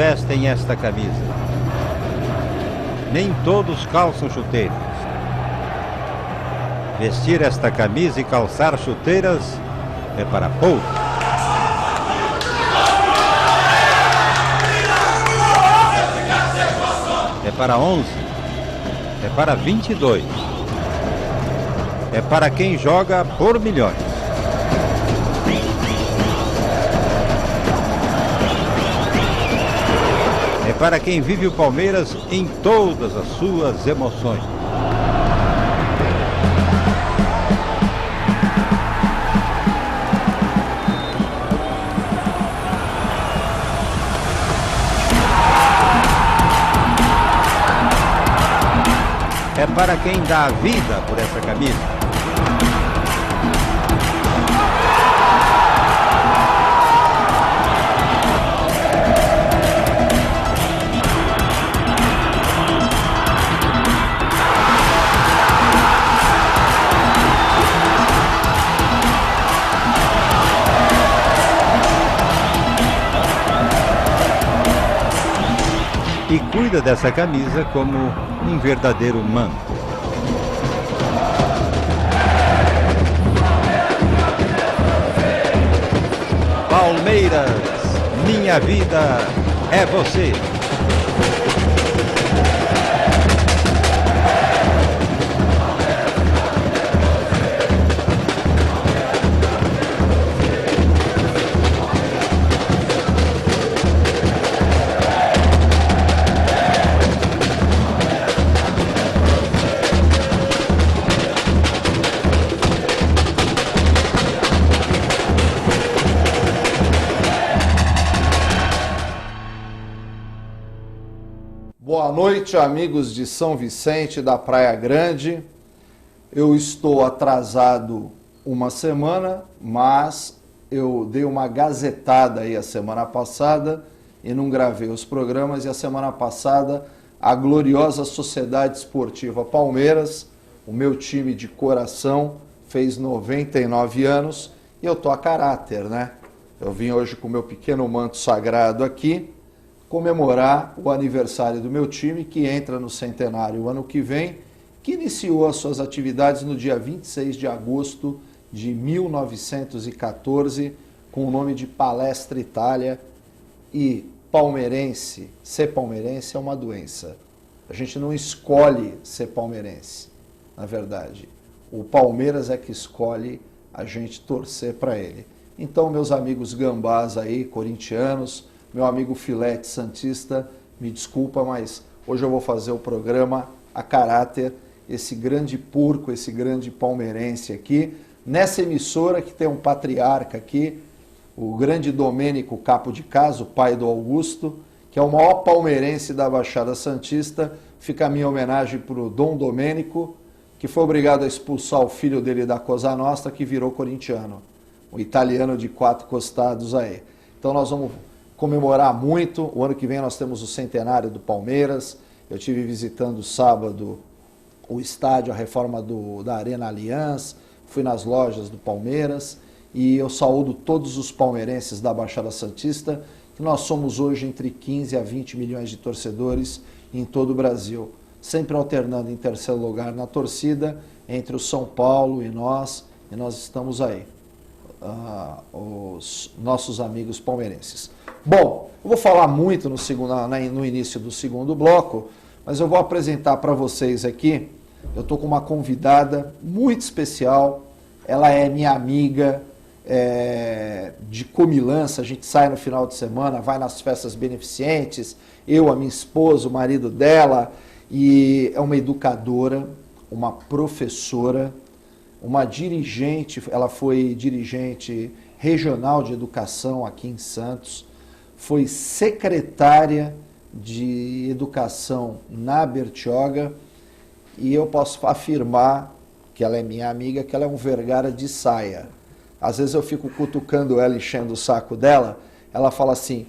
vestem esta camisa. Nem todos calçam chuteiras. Vestir esta camisa e calçar chuteiras é para poucos. É para 11. É para 22. É para quem joga por milhões. É para quem vive o Palmeiras em todas as suas emoções. É para quem dá a vida por essa camisa. E cuida dessa camisa como um verdadeiro manto. Palmeiras, minha vida é você. Boa noite, amigos de São Vicente, da Praia Grande. Eu estou atrasado uma semana, mas eu dei uma gazetada aí a semana passada e não gravei os programas. E a semana passada, a gloriosa Sociedade Esportiva Palmeiras, o meu time de coração, fez 99 anos e eu tô a caráter, né? Eu vim hoje com o meu pequeno manto sagrado aqui, comemorar o aniversário do meu time, que entra no centenário o ano que vem, que iniciou as suas atividades no dia 26 de agosto de 1914, com o nome de Palestra Itália. E palmeirense, ser palmeirense é uma doença. A gente não escolhe ser palmeirense, na verdade. O Palmeiras é que escolhe a gente torcer para ele. Então, meus amigos gambás aí, corintianos, meu amigo Filete Santista, me desculpa, mas hoje eu vou fazer o programa a caráter, esse grande porco, esse grande palmeirense aqui, nessa emissora que tem um patriarca aqui, o grande Domênico Capo de Casa, o pai do Augusto, que é o maior palmeirense da Baixada Santista. Fica a minha homenagem para o Dom Domênico, que foi obrigado a expulsar o filho dele da Cosa Nostra, que virou corintiano, um italiano de 4 costados aí. Então nós vamos comemorar muito. O ano que vem nós temos o centenário do Palmeiras. Eu estive visitando sábado o estádio, a reforma da Arena Allianz, fui nas lojas do Palmeiras e eu saúdo todos os palmeirenses da Baixada Santista, que nós somos hoje entre 15 a 20 milhões de torcedores em todo o Brasil, sempre alternando em terceiro lugar na torcida entre o São Paulo e nós estamos aí, os nossos amigos palmeirenses. Bom, eu vou falar muito no início do segundo bloco, mas eu vou apresentar para vocês aqui, eu estou com uma convidada muito especial, ela é minha amiga de comilança, a gente sai no final de semana, vai nas festas beneficentes, eu, a minha esposa, o marido dela, e é uma educadora, uma professora, uma dirigente, ela foi dirigente regional de educação aqui em Santos, foi secretária de educação na Bertioga, e eu posso afirmar que ela é minha amiga, que ela é um vergara de saia. Às vezes eu fico cutucando ela, enchendo o saco dela, ela fala assim,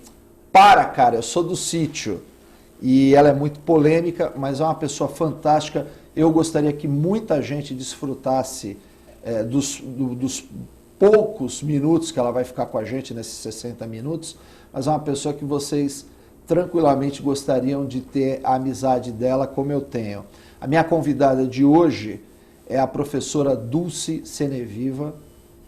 para cara, eu sou do sítio. E ela é muito polêmica, mas é uma pessoa fantástica. Eu gostaria que muita gente desfrutasse dos poucos minutos que ela vai ficar com a gente, nesses 60 minutos, mas é uma pessoa que vocês tranquilamente gostariam de ter a amizade dela como eu tenho. A minha convidada de hoje é a professora Dulce Seneviva,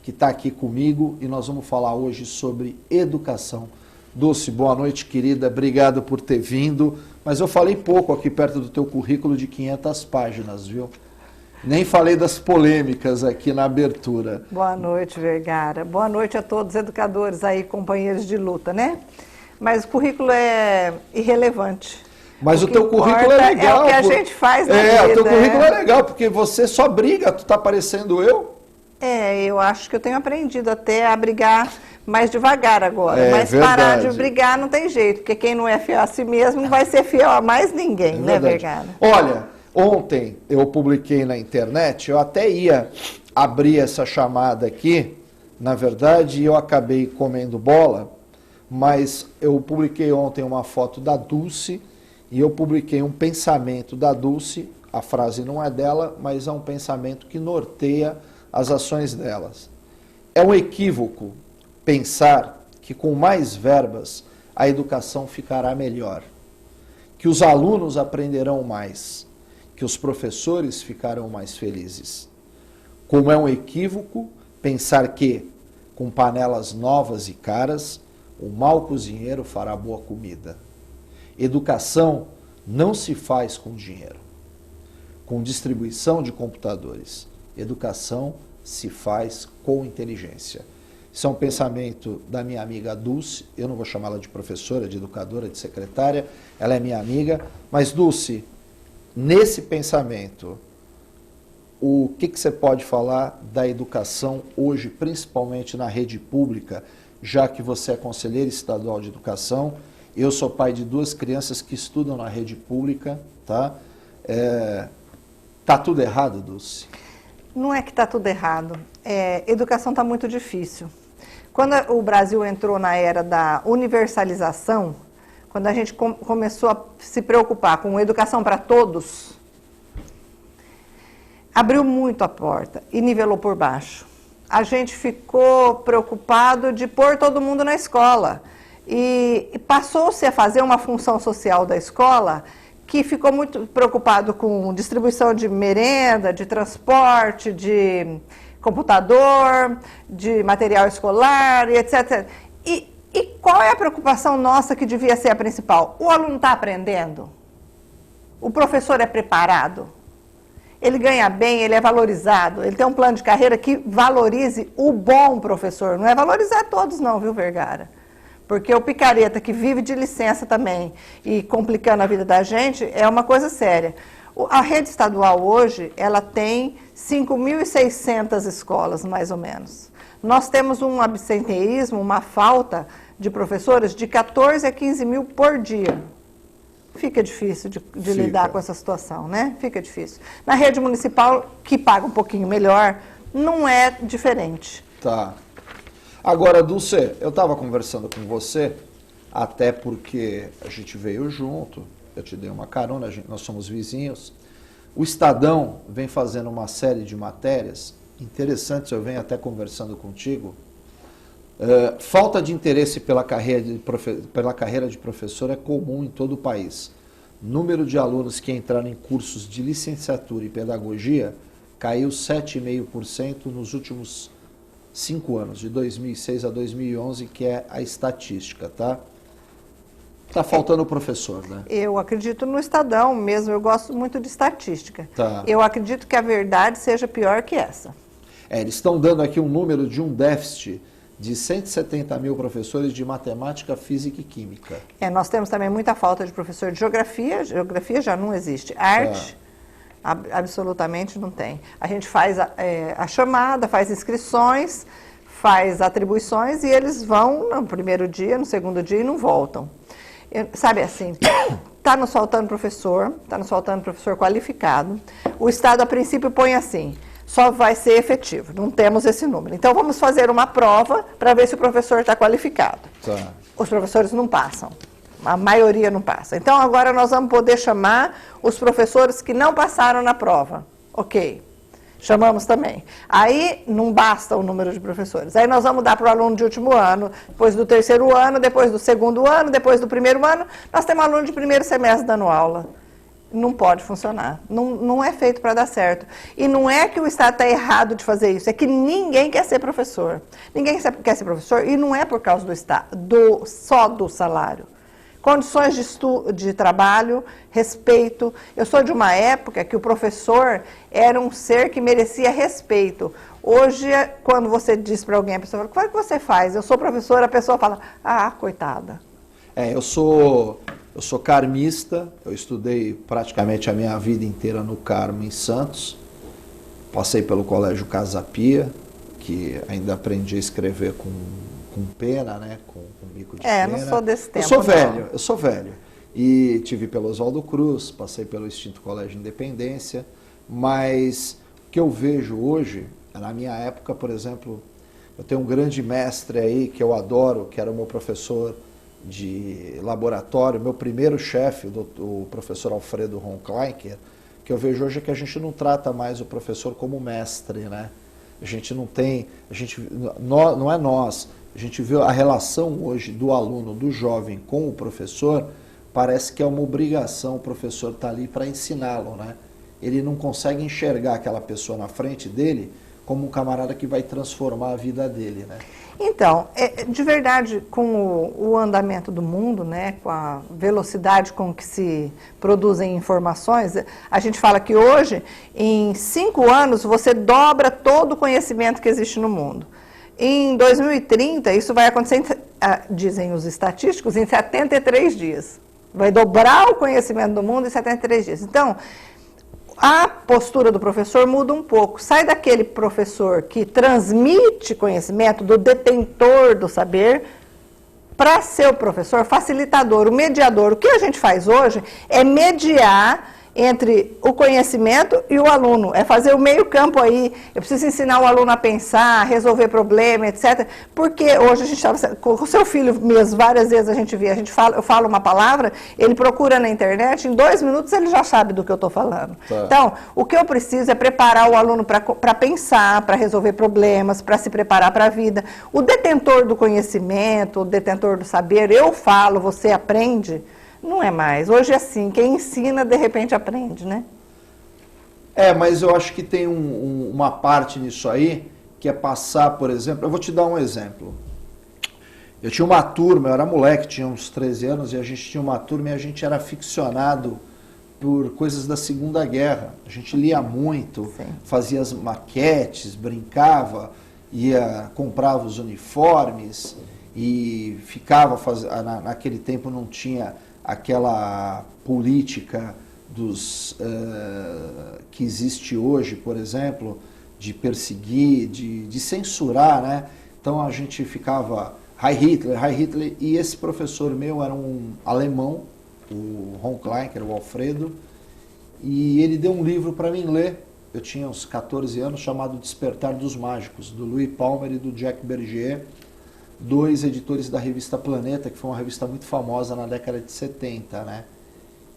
que está aqui comigo, e nós vamos falar hoje sobre educação. Dulce, boa noite, querida, obrigado por ter vindo, mas eu falei pouco aqui perto do teu currículo de 500 páginas, viu? Nem falei das polêmicas aqui na abertura. Boa noite, Vergara. Boa noite a todos os educadores aí, companheiros de luta, né? Mas o currículo é irrelevante. Mas o teu currículo é legal. É o que a gente faz na vida. O teu currículo é legal, porque você só briga, tu tá parecendo eu. Eu acho que eu tenho aprendido até a brigar mais devagar agora. Mas verdade. Parar de brigar não tem jeito, porque quem não é fiel a si mesmo não vai ser fiel a mais ninguém, né, Vergara? Olha, ontem eu publiquei na internet, eu até ia abrir essa chamada aqui, na verdade eu acabei comendo bola, mas eu publiquei ontem uma foto da Dulce e eu publiquei um pensamento da Dulce, a frase não é dela, mas é um pensamento que norteia as ações delas. É um equívoco pensar que com mais verbas a educação ficará melhor, que os alunos aprenderão mais, que os professores ficarão mais felizes. Como é um equívoco pensar que, com panelas novas e caras, o mau cozinheiro fará boa comida. Educação não se faz com dinheiro, com distribuição de computadores. Educação se faz com inteligência. Isso é um pensamento da minha amiga Dulce, eu não vou chamá-la de professora, de educadora, de secretária, ela é minha amiga, mas Dulce, nesse pensamento, o que você pode falar da educação hoje, principalmente na rede pública, já que você é conselheira estadual de educação, eu sou pai de 2 crianças que estudam na rede pública, tá? Tá tudo errado, Dulce? Não é que está tudo errado. Educação está muito difícil. Quando o Brasil entrou na era da universalização, quando a gente começou a se preocupar com educação para todos, abriu muito a porta e nivelou por baixo. A gente ficou preocupado de pôr todo mundo na escola. E passou-se a fazer uma função social da escola que ficou muito preocupado com distribuição de merenda, de transporte, de computador, de material escolar, e etc. E qual é a preocupação nossa que devia ser a principal? O aluno está aprendendo? O professor é preparado? Ele ganha bem, ele é valorizado, ele tem um plano de carreira que valorize o bom professor. Não é valorizar todos não, viu, Vergara? Porque o picareta que vive de licença também e complicando a vida da gente é uma coisa séria. A rede estadual hoje, ela tem 5.600 escolas, mais ou menos. Nós temos um absenteísmo, uma falta de professores de 14 a 15 mil por dia. Fica difícil de lidar com essa situação, né? Fica difícil. Na rede municipal, que paga um pouquinho melhor, não é diferente. Tá. Agora, Dulce, eu estava conversando com você, até porque a gente veio junto, eu te dei uma carona, nós somos vizinhos. O Estadão vem fazendo uma série de matérias interessantes, eu venho até conversando contigo. Falta de interesse pela carreira de professor é comum em todo o país. Número de alunos que entraram em cursos de licenciatura e pedagogia caiu 7,5% nos últimos 5 anos, de 2006 a 2011, que é a estatística, tá? Tá faltando professor, né? Eu acredito no Estadão mesmo, eu gosto muito de estatística. Tá. Eu acredito que a verdade seja pior que essa. Eles estão dando aqui um número de um déficit de 170 mil professores de matemática, física e química. Nós temos também muita falta de professor de geografia já não existe. Arte, absolutamente não tem. A gente faz a chamada, faz inscrições, faz atribuições e eles vão no primeiro dia, no segundo dia e não voltam. Sabe assim, está nos faltando professor qualificado. O Estado, a princípio, põe assim, só vai ser efetivo, não temos esse número. Então, vamos fazer uma prova para ver se o professor está qualificado. Tá. Os professores não passam, a maioria não passa. Então, agora nós vamos poder chamar os professores que não passaram na prova. Ok. Chamamos também. Aí não basta o número de professores. Aí nós vamos dar para o aluno de último ano, depois do terceiro ano, depois do segundo ano, depois do primeiro ano. Nós temos aluno de primeiro semestre dando aula. Não pode funcionar. Não é feito para dar certo. E não é que o Estado está errado de fazer isso, é que ninguém quer ser professor. Ninguém quer ser professor e não é por causa do Estado, só do salário. Condições de trabalho, respeito. Eu sou de uma época que o professor era um ser que merecia respeito. Hoje, quando você diz para alguém, a pessoa fala, o que você faz? Eu sou professora, a pessoa fala, coitada. Eu sou carmista, eu estudei praticamente a minha vida inteira no Carmo, em Santos. Passei pelo Colégio Casa Pia, que ainda aprendi a escrever com pena, né? Com bico de pena. Não sou desse tempo. Eu sou velho. E tive pelo Oswaldo Cruz, passei pelo extinto Colégio Independência, mas o que eu vejo hoje, na minha época, por exemplo, eu tenho um grande mestre aí que eu adoro, que era o meu professor de laboratório, meu primeiro chefe, o professor Alfredo Ronkleinker, que eu vejo hoje é que a gente não trata mais o professor como mestre, né? A gente não tem, não é nós, a gente vê a relação hoje do aluno, do jovem com o professor, parece que é uma obrigação o professor estar ali para ensiná-lo, né? Ele não consegue enxergar aquela pessoa na frente dele como um camarada que vai transformar a vida dele, né? Então, de verdade, com o andamento do mundo, né, com a velocidade com que se produzem informações, a gente fala que hoje, em 5 anos, você dobra todo o conhecimento que existe no mundo. Em 2030, isso vai acontecer, dizem os estatísticos, em 73 dias. Vai dobrar o conhecimento do mundo em 73 dias. Então, a postura do professor muda um pouco. Sai daquele professor que transmite conhecimento, do detentor do saber, para ser o professor facilitador, o mediador. O que a gente faz hoje é mediar entre o conhecimento e o aluno, é fazer o meio campo aí. Eu preciso ensinar o aluno a pensar, a resolver problema, etc. Porque hoje a gente estava com o seu filho mesmo, várias vezes a gente vê, eu falo uma palavra, ele procura na internet, em 2 minutos ele já sabe do que eu estou falando. Tá. Então, o que eu preciso é preparar o aluno para pensar, para resolver problemas, para se preparar para a vida. O detentor do conhecimento, o detentor do saber, eu falo, você aprende. Não é mais. Hoje é assim, quem ensina, de repente, aprende, né? Mas eu acho que tem uma parte nisso aí, que é passar, por exemplo, eu vou te dar um exemplo. Eu tinha uma turma, eu era moleque, tinha uns 13 anos, e a gente tinha uma turma e a gente era aficionado por coisas da Segunda Guerra. A gente lia muito, sim, fazia as maquetes, brincava, comprava os uniformes e ficava naquele tempo não tinha aquela política que existe hoje, por exemplo, de perseguir, de censurar, né? Então a gente ficava Heil Hitler, e esse professor meu era um alemão, o Ronkleinker, o Alfredo, e ele deu um livro para mim ler, eu tinha uns 14 anos, chamado Despertar dos Mágicos, do Louis Palmer e do Jack Bergier, 2 editores da revista Planeta, que foi uma revista muito famosa na década de 70, né?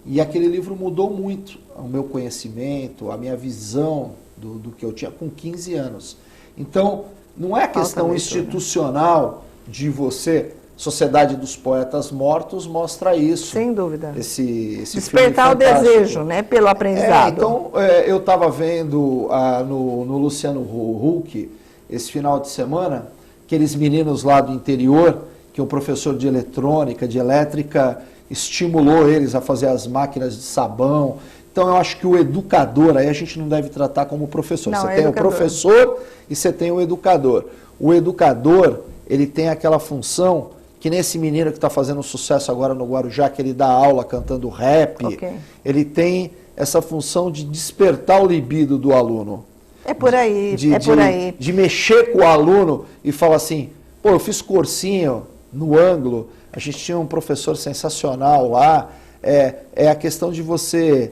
E aquele livro mudou muito o meu conhecimento, a minha visão do que eu tinha com 15 anos. Então, não é questão institucional de você... Sociedade dos Poetas Mortos mostra isso. Sem dúvida. Esse despertar o desejo, né, pelo aprendizado. Então, eu estava vendo no Luciano Huck, esse final de semana, aqueles meninos lá do interior, que o professor de eletrônica, de elétrica, estimulou eles a fazer as máquinas de sabão. Então, eu acho que o educador, aí a gente não deve tratar como professor. Não, você tem educador. O professor e você tem o educador. O educador, ele tem aquela função... que nesse menino que está fazendo sucesso agora no Guarujá, que ele dá aula cantando rap, ele tem essa função de despertar o libido do aluno. É por aí, de mexer com o aluno e falar assim, pô, eu fiz cursinho no Ângulo, a gente tinha um professor sensacional lá, é a questão de você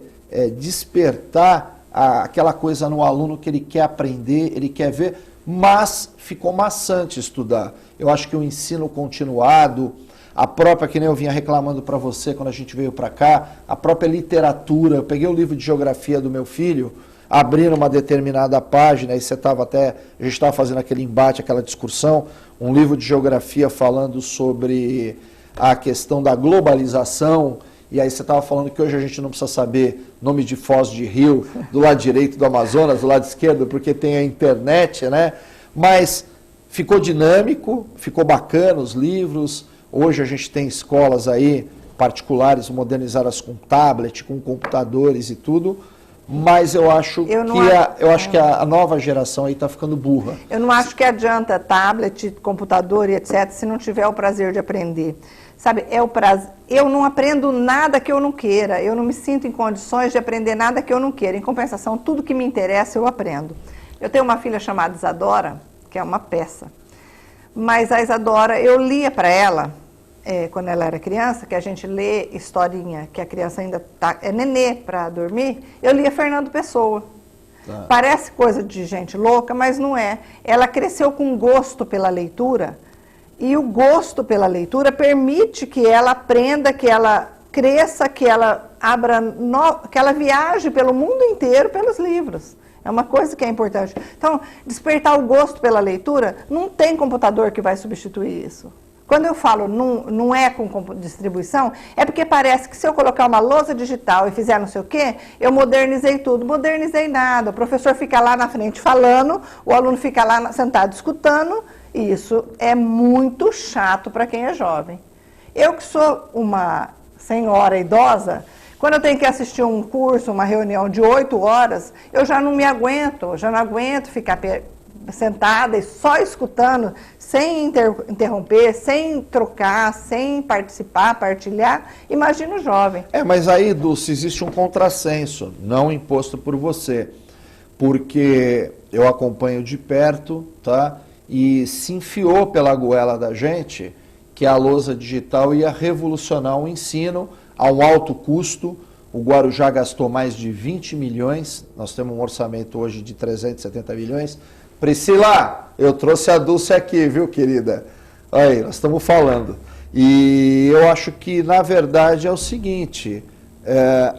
despertar aquela coisa no aluno que ele quer aprender, ele quer ver, mas ficou maçante estudar. Eu acho que o ensino continuado, a própria, que nem eu vinha reclamando para você quando a gente veio para cá, a própria literatura, eu peguei o livro de geografia do meu filho, abriram uma determinada página, e você estava até, a gente estava fazendo aquele embate, aquela discussão, um livro de geografia falando sobre a questão da globalização, e aí você estava falando que hoje a gente não precisa saber nome de foz de rio, do lado direito do Amazonas, do lado esquerdo, porque tem a internet, né? Mas ficou dinâmico, ficou bacana os livros. Hoje a gente tem escolas aí particulares modernizadas com tablet, com computadores e tudo, mas eu acho que a nova geração aí está ficando burra. Eu não acho que adianta tablet, computador e etc, se não tiver o prazer de aprender. Sabe, é o prazer. Eu não aprendo nada que eu não queira, eu não me sinto em condições de aprender nada que eu não queira. Em compensação, tudo que me interessa eu aprendo. Eu tenho uma filha chamada Isadora, que é uma peça. Mas a Isadora, eu lia para ela, quando ela era criança, que a gente lê historinha, que a criança ainda é nenê para dormir, eu lia Fernando Pessoa. Tá. Parece coisa de gente louca, mas não é. Ela cresceu com gosto pela leitura, e o gosto pela leitura permite que ela aprenda, que ela cresça, que ela que ela viaje pelo mundo inteiro pelos livros. É uma coisa que é importante. Então, despertar o gosto pela leitura, não tem computador que vai substituir isso. Quando eu falo não é com distribuição, é porque parece que se eu colocar uma lousa digital e fizer não sei o quê, eu modernizei tudo. Modernizei nada. O professor fica lá na frente falando, o aluno fica lá sentado escutando, e isso é muito chato para quem é jovem. Eu que sou uma senhora idosa, quando eu tenho que assistir um curso, uma reunião de 8 horas, eu já não me aguento, ficar sentada e só escutando, sem interromper, sem trocar, sem participar, partilhar. Imagina o jovem. Mas aí, Dulce, existe um contrassenso, não imposto por você, porque eu acompanho de perto, tá? E se enfiou pela goela da gente que a lousa digital ia revolucionar o ensino a um alto custo. O Guarujá gastou mais de 20 milhões, nós temos um orçamento hoje de 370 milhões. Priscila, eu trouxe a Dulce aqui, viu, querida? Aí, nós estamos falando. E eu acho que, na verdade, é o seguinte,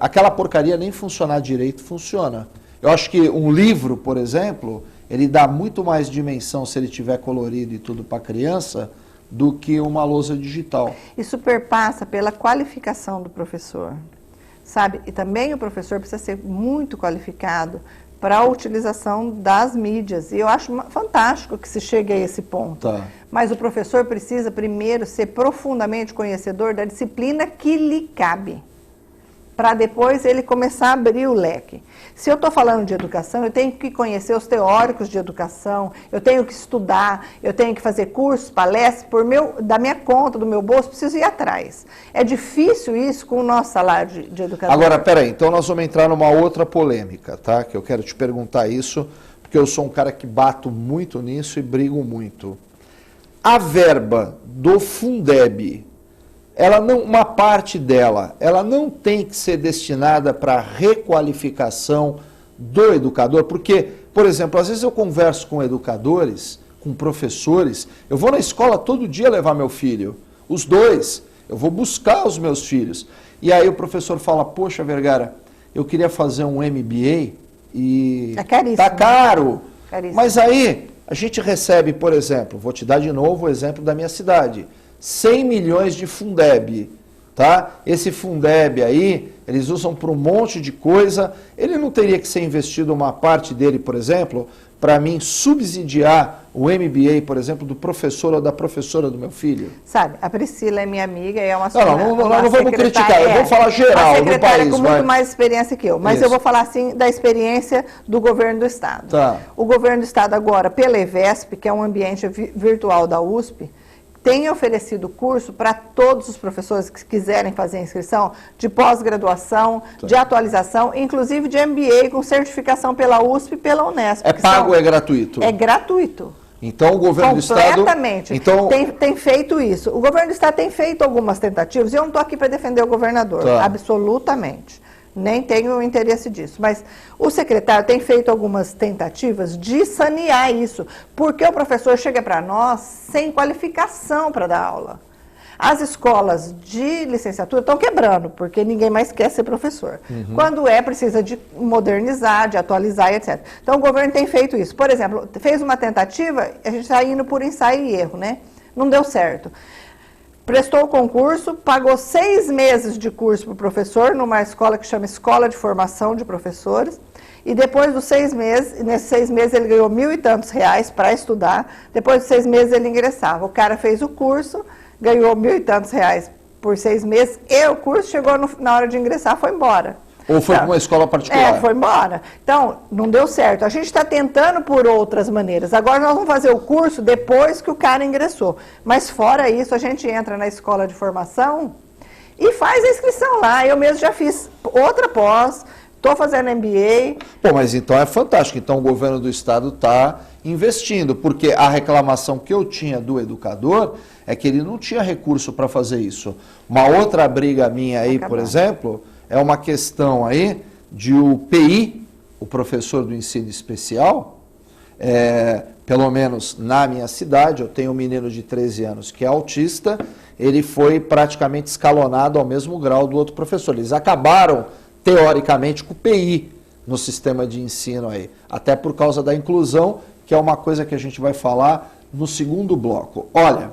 aquela porcaria nem funcionar direito funciona. Eu acho que um livro, por exemplo, ele dá muito mais dimensão se ele tiver colorido e tudo para a criança do que uma lousa digital. Isso perpassa pela qualificação do professor, sabe? E também o professor precisa ser muito qualificado para a utilização das mídias. E eu acho fantástico que se chegue a esse ponto. Tá. Mas o professor precisa primeiro ser profundamente conhecedor da disciplina que lhe cabe, para depois ele começar a abrir o leque. Se eu estou falando de educação, eu tenho que conhecer os teóricos de educação, eu tenho que estudar, eu tenho que fazer cursos, palestras, da minha conta, do meu bolso, preciso ir atrás. É difícil isso com o nosso salário de educador. Agora, peraí, então nós vamos entrar numa outra polêmica, tá? Que eu quero te perguntar isso, porque eu sou um cara que bato muito nisso e brigo muito. A verba do Fundeb, uma parte dela, ela não tem que ser destinada para a requalificação do educador, porque, por exemplo, às vezes eu converso com educadores, com professores, eu vou na escola todo dia levar meu filho, os dois, eu vou buscar os meus filhos, e aí o professor fala, poxa, Vergara, eu queria fazer um MBA e é caríssimo, tá caro, caríssimo. Mas aí a gente recebe, por exemplo, vou te dar de novo o exemplo da minha cidade, 100 milhões de Fundeb, tá? Esse Fundeb aí, eles usam para um monte de coisa, ele não teria que ser investido uma parte dele, por exemplo, para mim subsidiar o MBA, por exemplo, do professor ou da professora do meu filho? Sabe, a Priscila é minha amiga e é uma não vamos criticar, eu vou falar geral no país. Com muito mais experiência que eu, mas eu vou falar assim da experiência do governo do Estado. Tá. O governo do Estado agora, pela EVESP, que é um ambiente virtual da USP, tem oferecido curso para todos os professores que quiserem fazer a inscrição de pós-graduação, de atualização, inclusive de MBA com certificação pela USP e pela Unesp. É pago ou é gratuito? É gratuito. Então o governo do Estado... Completamente. Então... Tem feito isso. O governo do Estado tem feito algumas tentativas, e eu não estou aqui para defender o governador, absolutamente. Nem tenho interesse disso. Mas o secretário tem feito algumas tentativas de sanear isso, porque o professor chega para nós sem qualificação para dar aula. As escolas de licenciatura estão quebrando, porque ninguém mais quer ser professor. Quando precisa de modernizar, de atualizar e etc. Então, o governo tem feito isso. Por exemplo, fez uma tentativa, a gente está indo por ensaio e erro, né? Não deu certo. Prestou o concurso, pagou 6 meses de curso para o professor, numa escola que chama Escola de Formação de Professores, e depois dos 6 meses, nesses 6 meses ele ganhou R$ 1.000 e tantos para estudar, depois dos 6 meses ele ingressava. O cara fez o curso, ganhou R$ 1.000 e tantos por 6 meses, e o curso chegou na hora de ingressar, foi embora. Ou foi para uma escola particular? Foi embora. Então, não deu certo. A gente está tentando por outras maneiras. Agora nós vamos fazer o curso depois que o cara ingressou. Mas fora isso, a gente entra na escola de formação e faz a inscrição lá. Eu mesmo já fiz outra pós, estou fazendo MBA. Pô, mas então é fantástico. Então o governo do estado está investindo, porque a reclamação que eu tinha do educador é que ele não tinha recurso para fazer isso. Uma outra briga minha aí, por exemplo, é uma questão aí de o PI, o professor do ensino especial, pelo menos na minha cidade, eu tenho um menino de 13 anos que é autista, ele foi praticamente escalonado ao mesmo grau do outro professor. Eles acabaram, teoricamente, com o PI no sistema de ensino aí, até por causa da inclusão, que é uma coisa que a gente vai falar no segundo bloco. Olha,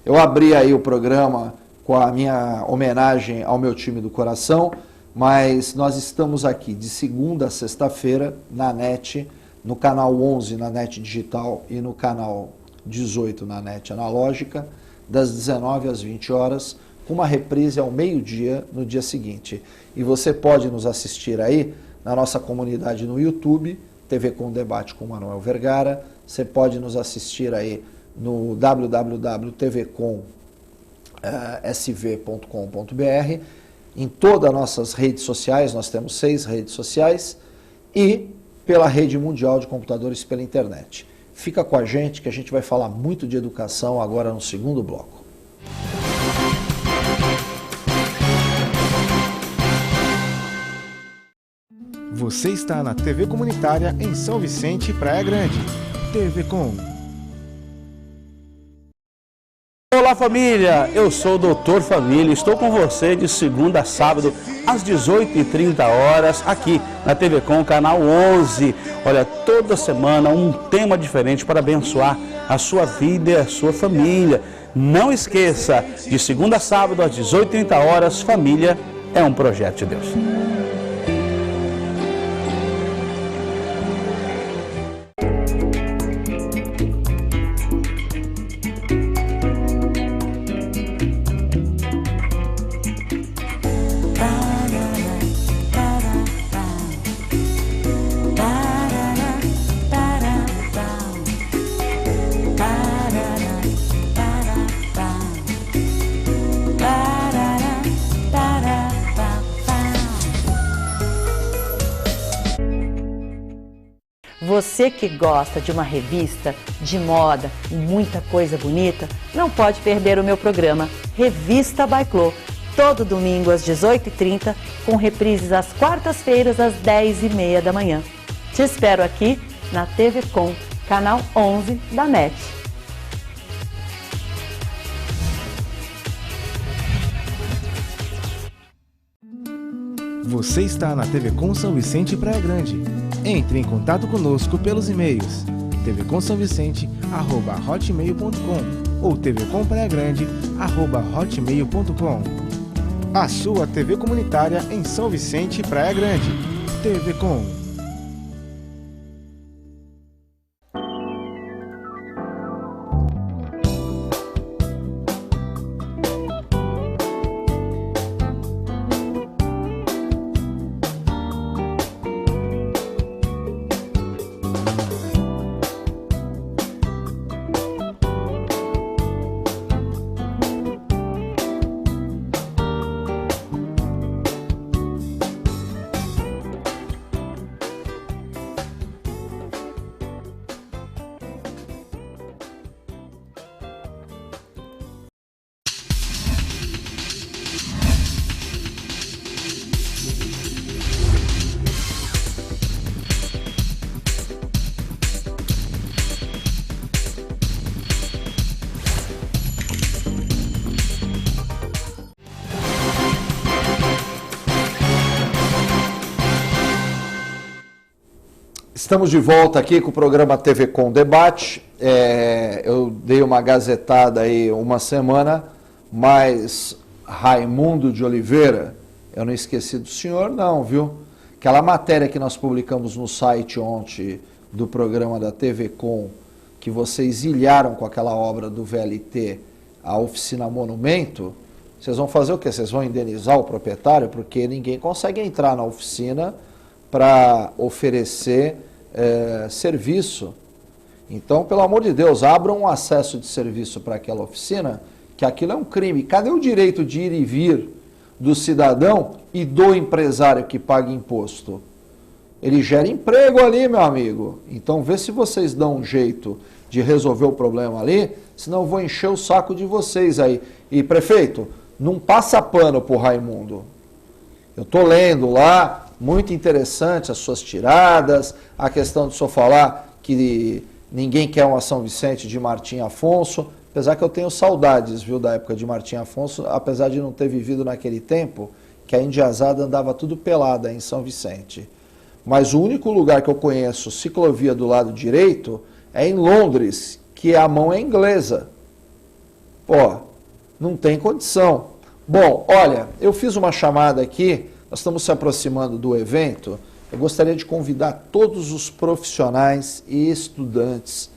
eu abri aí o programa com a minha homenagem ao meu time do coração, mas nós estamos aqui de segunda a sexta-feira na NET, no canal 11 na NET Digital e no canal 18 na NET Analógica, das 19 às 20 horas, com uma reprise ao meio-dia no dia seguinte. E você pode nos assistir aí na nossa comunidade no YouTube, TV com Debate com Manuel Vergara, você pode nos assistir aí no www.tvcom.sv.com.br, em todas as nossas redes sociais, nós temos 6 redes sociais, e pela rede mundial de computadores pela internet. Fica com a gente que a gente vai falar muito de educação agora no segundo bloco. Você está na TV Comunitária em São Vicente, Praia Grande. TV Com. Olá família, eu sou o Doutor Família, estou com você de segunda a sábado às 18h30 aqui na TV Com, canal 11. Olha, toda semana um tema diferente para abençoar a sua vida e a sua família. Não esqueça, de segunda a sábado às 18h30, família é um projeto de Deus. Você que gosta de uma revista de moda e muita coisa bonita, não pode perder o meu programa Revista by Clô, todo domingo às 18h30, com reprises às quartas-feiras às 10h30 da manhã. Te espero aqui na TV Com, canal 11 da NET. Você está na TV Com São Vicente, Praia Grande. Entre em contato conosco pelos e-mails tvcomsãovicente@hotmail.com ou tvcompraiagrande@hotmail.com. A sua TV comunitária em São Vicente, Praia Grande. TV Com. Estamos de volta aqui com o programa TV Com Debate. Eu dei uma gazetada aí uma semana, mas Raimundo de Oliveira, eu não esqueci do senhor não, viu? Aquela matéria que nós publicamos no site ontem do programa da TV Com, que vocês ilharam com aquela obra do VLT, a Oficina Monumento, vocês vão fazer o quê? Vocês vão indenizar o proprietário? Porque ninguém consegue entrar na oficina para oferecer serviço. Então, pelo amor de Deus, abram um acesso de serviço para aquela oficina, que aquilo é um crime. Cadê o direito de ir e vir do cidadão e do empresário que paga imposto? Ele gera emprego ali, meu amigo. Então, vê se vocês dão um jeito de resolver o problema ali, senão eu vou encher o saco de vocês aí. E, prefeito, não passa pano pro Raimundo. Eu estou lendo lá, muito interessante as suas tiradas, a questão do senhor falar que ninguém quer uma São Vicente de Martim Afonso, apesar que eu tenho saudades, viu, da época de Martim Afonso, apesar de não ter vivido naquele tempo, que a indiazada andava tudo pelada em São Vicente. Mas o único lugar que eu conheço ciclovia do lado direito é em Londres, que a mão é inglesa. Pô, não tem condição. Bom, olha, eu fiz uma chamada aqui, nós estamos se aproximando do evento, eu gostaria de convidar todos os profissionais e estudantes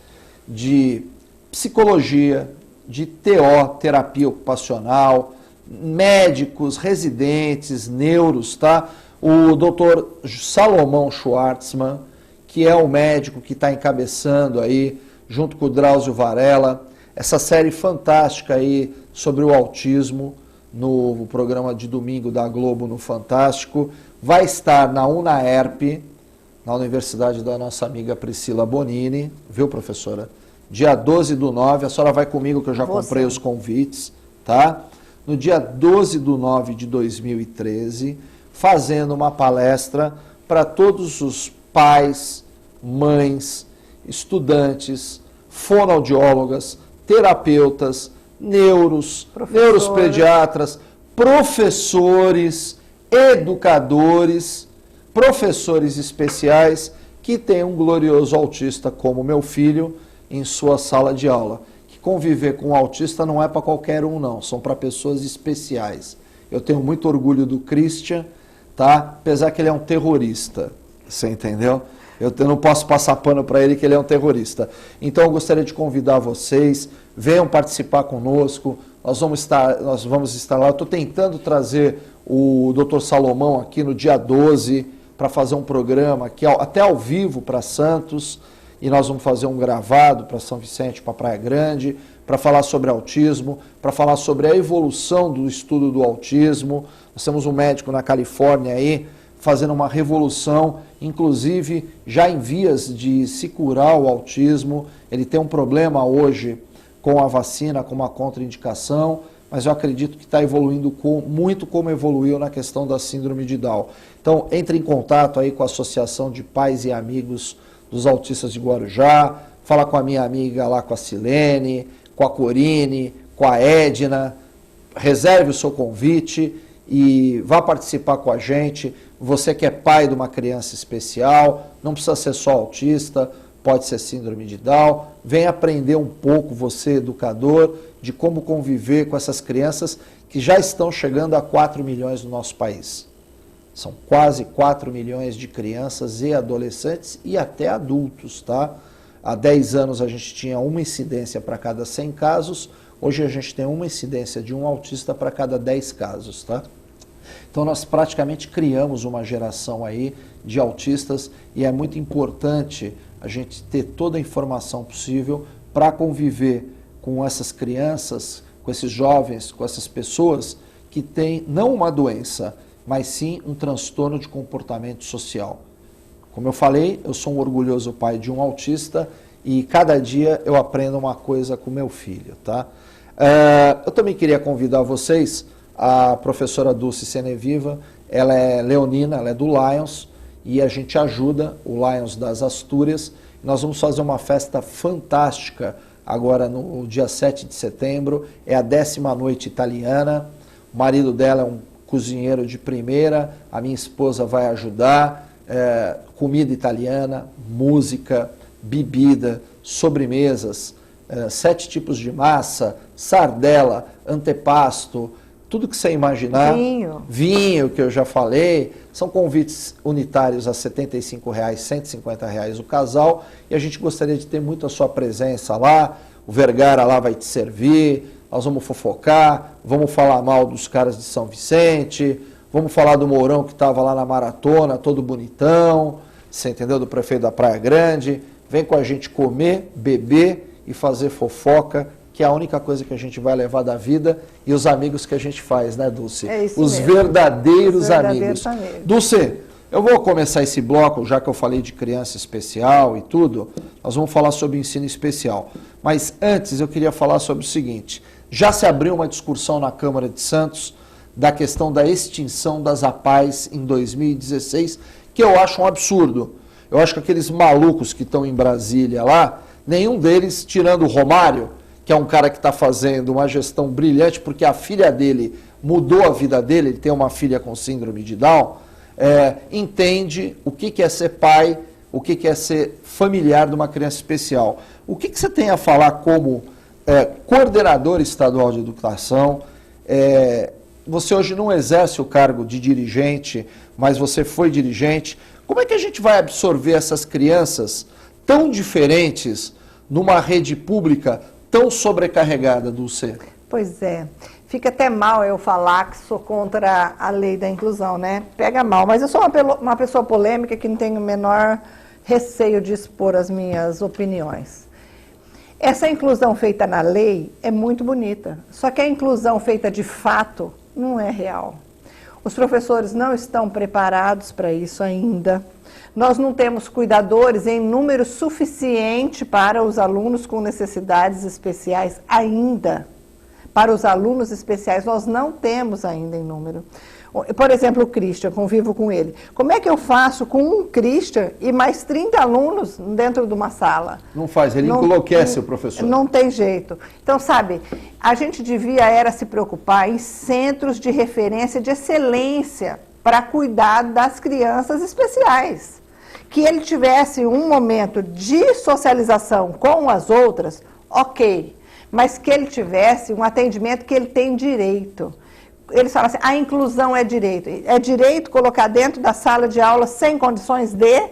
de psicologia, de TO, terapia ocupacional, médicos, residentes, neuros, tá? O Dr. Salomão Schwartzman, que é o médico que está encabeçando aí, junto com o Drauzio Varela, essa série fantástica aí sobre o autismo, no programa de domingo da Globo no Fantástico, vai estar na UNAERP, na Universidade da nossa amiga Priscila Bonini, viu, professora? Dia 12/9, a senhora vai comigo que eu já comprei os convites, tá? No dia 12/9 de 2013, fazendo uma palestra para todos os pais, mães, estudantes, fonoaudiólogas, terapeutas, neuropediatras, professores, educadores, professores especiais que têm um glorioso autista como meu filho em sua sala de aula. Que conviver com um autista não é para qualquer um não, são para pessoas especiais. Eu tenho muito orgulho do Christian, tá? Apesar que ele é um terrorista, você entendeu? Eu não posso passar pano para ele que ele é um terrorista. Então eu gostaria de convidar vocês, venham participar conosco, nós vamos estar lá. Eu estou tentando trazer o Dr. Salomão aqui no dia 12 para fazer um programa aqui, até ao vivo para Santos, e nós vamos fazer um gravado para São Vicente, para Praia Grande, para falar sobre autismo, para falar sobre a evolução do estudo do autismo. Nós temos um médico na Califórnia aí, fazendo uma revolução, inclusive já em vias de se curar o autismo. Ele tem um problema hoje com a vacina, com uma contraindicação, mas eu acredito que está evoluindo muito como evoluiu na questão da síndrome de Down. Então, entre em contato aí com a Associação de Pais e Amigos dos Autistas de Guarujá, fala com a minha amiga lá, com a Silene, com a Corine, com a Edna, reserve o seu convite e vá participar com a gente. Você que é pai de uma criança especial, não precisa ser só autista, pode ser síndrome de Down, vem aprender um pouco, você educador, de como conviver com essas crianças que já estão chegando a 4 milhões no nosso país. São quase 4 milhões de crianças e adolescentes e até adultos, tá? Há 10 anos a gente tinha uma incidência para cada 100 casos, hoje a gente tem uma incidência de um autista para cada 10 casos, tá? Então nós praticamente criamos uma geração aí de autistas e é muito importante a gente ter toda a informação possível para conviver com essas crianças, com esses jovens, com essas pessoas que têm não uma doença, mas sim um transtorno de comportamento social. Como eu falei, eu sou um orgulhoso pai de um autista e cada dia eu aprendo uma coisa com meu filho, tá? Eu também queria convidar vocês, a professora Dulce Seneviva, ela é leonina, ela é do Lions, e a gente ajuda o Lions das Astúrias. Nós vamos fazer uma festa fantástica agora no dia 7 de setembro, é a 10ª noite italiana, o marido dela é um cozinheiro de primeira, a minha esposa vai ajudar, comida italiana, música, bebida, sobremesas, 7 tipos de massa, sardela, antepasto, tudo que você imaginar. Vinho, que eu já falei. São convites unitários a R$ 75, R$ 150 o casal. E a gente gostaria de ter muito a sua presença lá. O Vergara lá vai te servir. Nós vamos fofocar, vamos falar mal dos caras de São Vicente, vamos falar do Mourão que estava lá na maratona, todo bonitão, você entendeu? Do prefeito da Praia Grande. Vem com a gente comer, beber e fazer fofoca, que é a única coisa que a gente vai levar da vida, e os amigos que a gente faz, né, Dulce? É isso os mesmo. verdadeiros Os amigos. Dulce, eu vou começar esse bloco, já que eu falei de criança especial e tudo, nós vamos falar sobre ensino especial. Mas antes eu queria falar sobre o seguinte: já se abriu uma discussão na Câmara de Santos da questão da extinção das APAES em 2016, que eu acho um absurdo. Eu acho que aqueles malucos que estão em Brasília lá, nenhum deles, tirando o Romário, que é um cara que está fazendo uma gestão brilhante, porque a filha dele mudou a vida dele, ele tem uma filha com síndrome de Down, entende o que é ser pai, o que é ser familiar de uma criança especial. O que você tem a falar como coordenador estadual de educação? Você hoje não exerce o cargo de dirigente, mas você foi dirigente. Como é que a gente vai absorver essas crianças tão diferentes numa rede pública tão sobrecarregada, Dulce? Pois é. Fica até mal eu falar que sou contra a lei da inclusão, né? Pega mal. Mas eu sou uma pessoa polêmica que não tenho o menor receio de expor as minhas opiniões. Essa inclusão feita na lei é muito bonita. Só que a inclusão feita de fato não é real. Os professores não estão preparados para isso ainda. Nós não temos cuidadores em número suficiente para os alunos com necessidades especiais ainda. Para os alunos especiais, nós não temos ainda em número. Por exemplo, o Christian, convivo com ele. Como é que eu faço com um Christian e mais 30 alunos dentro de uma sala? Não faz, ele enlouquece o professor. Não tem jeito. Então, sabe, a gente devia se preocupar em centros de referência de excelência para cuidar das crianças especiais. Que ele tivesse um momento de socialização com as outras, ok, mas que ele tivesse um atendimento que ele tem direito. Eles falam assim, a inclusão é direito. É direito colocar dentro da sala de aula sem condições de...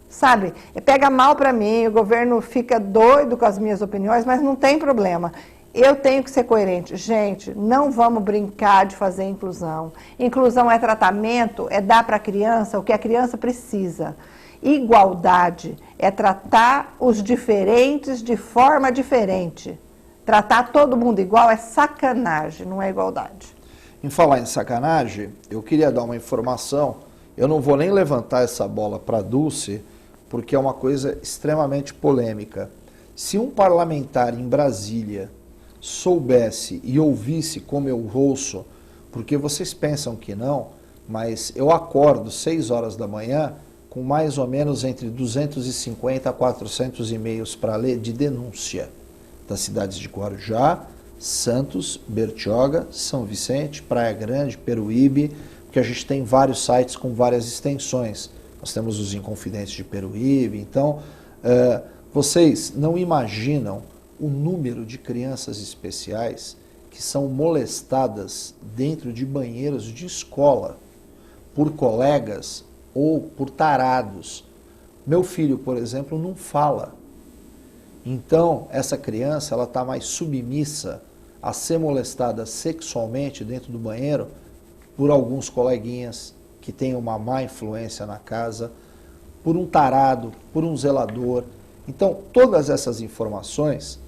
Sabe, pega mal para mim, o governo fica doido com as minhas opiniões, mas não tem problema. Eu tenho que ser coerente. Gente, não vamos brincar de fazer inclusão. Inclusão é tratamento, é dar para a criança o que a criança precisa. Igualdade é tratar os diferentes de forma diferente. Tratar todo mundo igual é sacanagem, não é igualdade. Em falar em sacanagem, eu queria dar uma informação. Eu não vou nem levantar essa bola para a Dulce, porque é uma coisa extremamente polêmica. Se um parlamentar em Brasília soubesse e ouvisse como eu ouço, porque vocês pensam que não, mas eu acordo 6 horas da manhã com mais ou menos entre 250 a 400 e-mails para ler de denúncia das cidades de Guarujá, Santos, Bertioga, São Vicente, Praia Grande, Peruíbe, porque a gente tem vários sites com várias extensões. Nós temos os Inconfidentes de Peruíbe, então vocês não imaginam o número de crianças especiais que são molestadas dentro de banheiros de escola por colegas ou por tarados. Meu filho, por exemplo, não fala. Então, essa criança ela está mais submissa a ser molestada sexualmente dentro do banheiro por alguns coleguinhas que têm uma má influência na casa, por um tarado, por um zelador. Então, todas essas informações,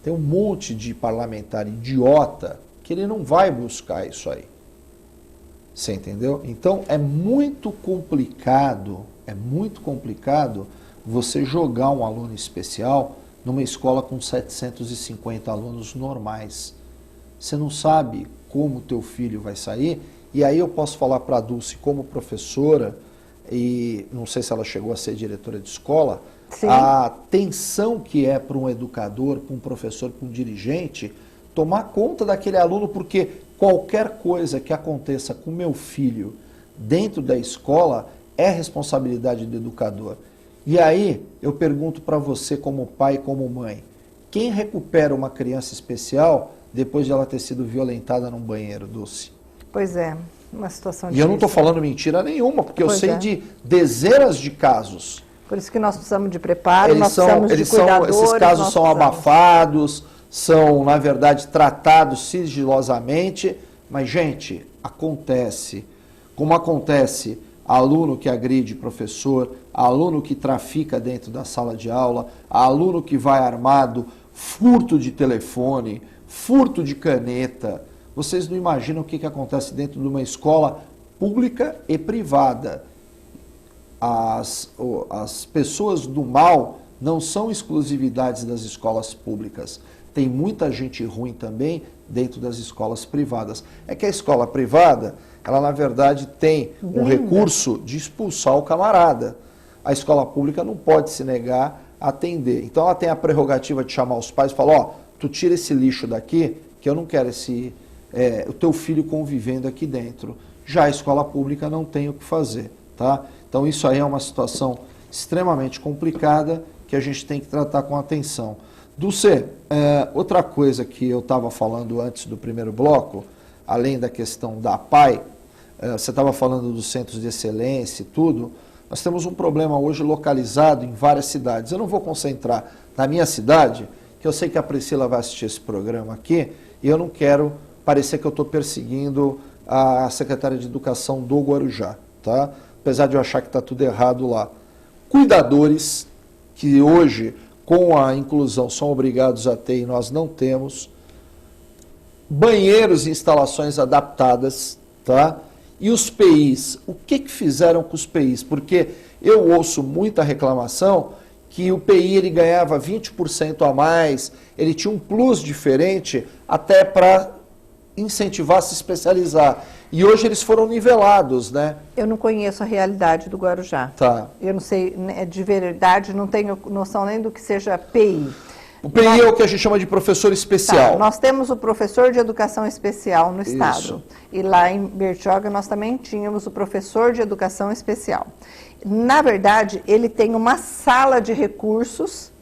tem um monte de parlamentar idiota que ele não vai buscar isso aí. Você entendeu? Então, é muito complicado você jogar um aluno especial numa escola com 750 alunos normais. Você não sabe como o teu filho vai sair, e aí eu posso falar para a Dulce como professora, e não sei se ela chegou a ser diretora de escola, sim, a tensão que é para um educador, para um professor, para um dirigente, tomar conta daquele aluno, porque qualquer coisa que aconteça com meu filho dentro da escola é responsabilidade do educador. E aí, eu pergunto para você, como pai e como mãe, quem recupera uma criança especial depois de ela ter sido violentada num banheiro, Dulce? Pois é, uma situação E difícil. eu não estou falando mentira nenhuma, porque eu Pois sei é. de dezenas de casos. Por isso que nós precisamos de preparo, nós precisamos de cuidadores. Esses casos nós são precisamos. abafados, são, na verdade, tratados sigilosamente, mas, gente, acontece. Como acontece aluno que agride professor, aluno que trafica dentro da sala de aula, aluno que vai armado, furto de telefone, furto de caneta. Vocês não imaginam o que acontece dentro de uma escola pública e privada. As pessoas do mal não são exclusividades das escolas públicas. Tem muita gente ruim também dentro das escolas privadas. É que a escola privada, ela na verdade tem um recurso de expulsar o camarada. A escola pública não pode se negar a atender. Então ela tem a prerrogativa de chamar os pais e falar, ó, tu tira esse lixo daqui, que eu não quero o teu filho convivendo aqui dentro. Já a escola pública não tem o que fazer, tá? Então isso aí é uma situação extremamente complicada que a gente tem que tratar com atenção. Dulce, outra coisa que eu estava falando antes do primeiro bloco, além da questão da PAI, você estava falando dos centros de excelência e tudo, nós temos um problema hoje localizado em várias cidades. Eu não vou concentrar na minha cidade, que eu sei que a Priscila vai assistir esse programa aqui, e eu não quero parecer que eu estou perseguindo a secretária de Educação do Guarujá, tá? Apesar de eu achar que está tudo errado lá. Cuidadores, que hoje, com a inclusão, são obrigados a ter e nós não temos. Banheiros e instalações adaptadas, tá? E os PIs, o que fizeram com os PIs? Porque eu ouço muita reclamação que o PI ele ganhava 20% a mais, ele tinha um plus diferente até para incentivar a se especializar. E hoje eles foram nivelados, né? Eu não conheço a realidade do Guarujá. Tá. Eu não sei, de verdade, não tenho noção nem do que seja PI. O PI é o que a gente chama de professor especial. Tá, nós temos o professor de educação especial no estado. Isso. E lá em Bertioga nós também tínhamos o professor de educação especial. Na verdade, ele tem uma sala de recursos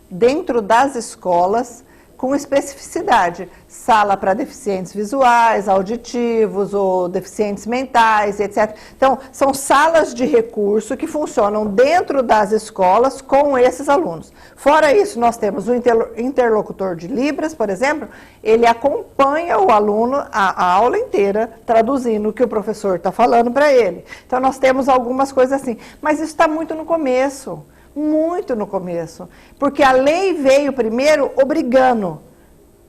dentro das escolas com especificidade. Sala para deficientes visuais, auditivos ou deficientes mentais, etc. Então, são salas de recurso que funcionam dentro das escolas com esses alunos. Fora isso, nós temos o interlocutor de Libras, por exemplo, ele acompanha o aluno a aula inteira, traduzindo o que o professor está falando para ele. Então, nós temos algumas coisas assim. Mas isso está muito no começo. Muito no começo, porque a lei veio primeiro obrigando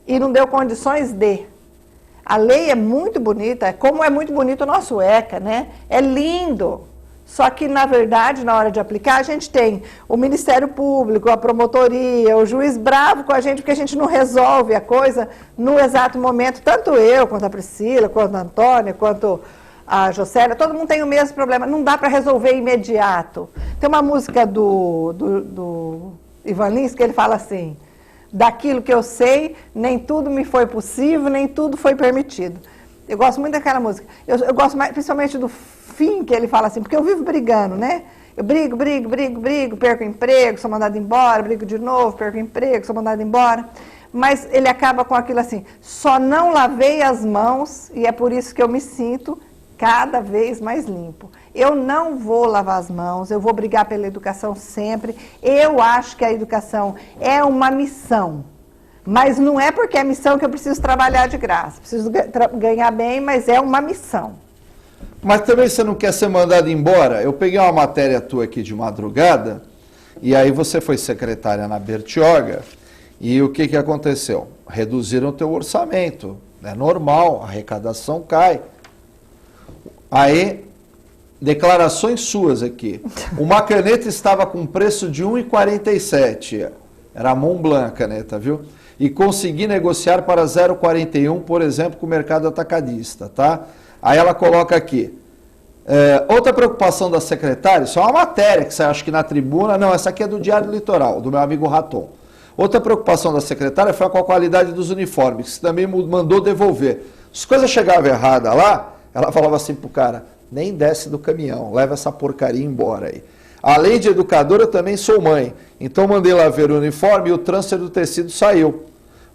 e não deu condições de. A lei é muito bonita, como é muito bonito o nosso ECA, né? É lindo, só que na verdade, na hora de aplicar, a gente tem o Ministério Público, a promotoria, o juiz bravo com a gente, porque a gente não resolve a coisa no exato momento, tanto eu, quanto a Priscila, quanto a Antônia, quanto a Jocélia, todo mundo tem o mesmo problema, não dá para resolver imediato. Tem uma música do Ivan Lins que ele fala assim, daquilo que eu sei, nem tudo me foi possível, nem tudo foi permitido. Eu gosto muito daquela música. Eu gosto mais, principalmente do fim que ele fala assim, porque eu vivo brigando, né? Eu brigo, perco o emprego, sou mandado embora, brigo de novo, perco o emprego, sou mandado embora. Mas ele acaba com aquilo assim, só não lavei as mãos e é por isso que eu me sinto cada vez mais limpo. Eu não vou lavar as mãos, eu vou brigar pela educação sempre. Eu acho que a educação é uma missão, mas não é porque é missão que eu preciso trabalhar de graça. Preciso ganhar bem, mas é uma missão. Mas também você não quer ser mandado embora? Eu peguei uma matéria tua aqui de madrugada, e aí você foi secretária na Bertioga, e o que aconteceu? Reduziram o teu orçamento, é normal, a arrecadação cai. Aí, declarações suas aqui. Uma caneta estava com preço de R$ 1,47. Era a Montblanc a caneta, viu? E consegui negociar para 0,41, por exemplo, com o mercado atacadista, tá? Aí ela coloca aqui. Outra preocupação da secretária, isso é uma matéria que você acha que na tribuna... Não, essa aqui é do Diário Litoral, do meu amigo Raton. Outra preocupação da secretária foi com a qualidade dos uniformes, que também mandou devolver. Se as coisas chegavam erradas lá... Ela falava assim pro cara, nem desce do caminhão, leva essa porcaria embora aí. Além de educadora, eu também sou mãe, então mandei lá ver o uniforme e o transfer do tecido saiu.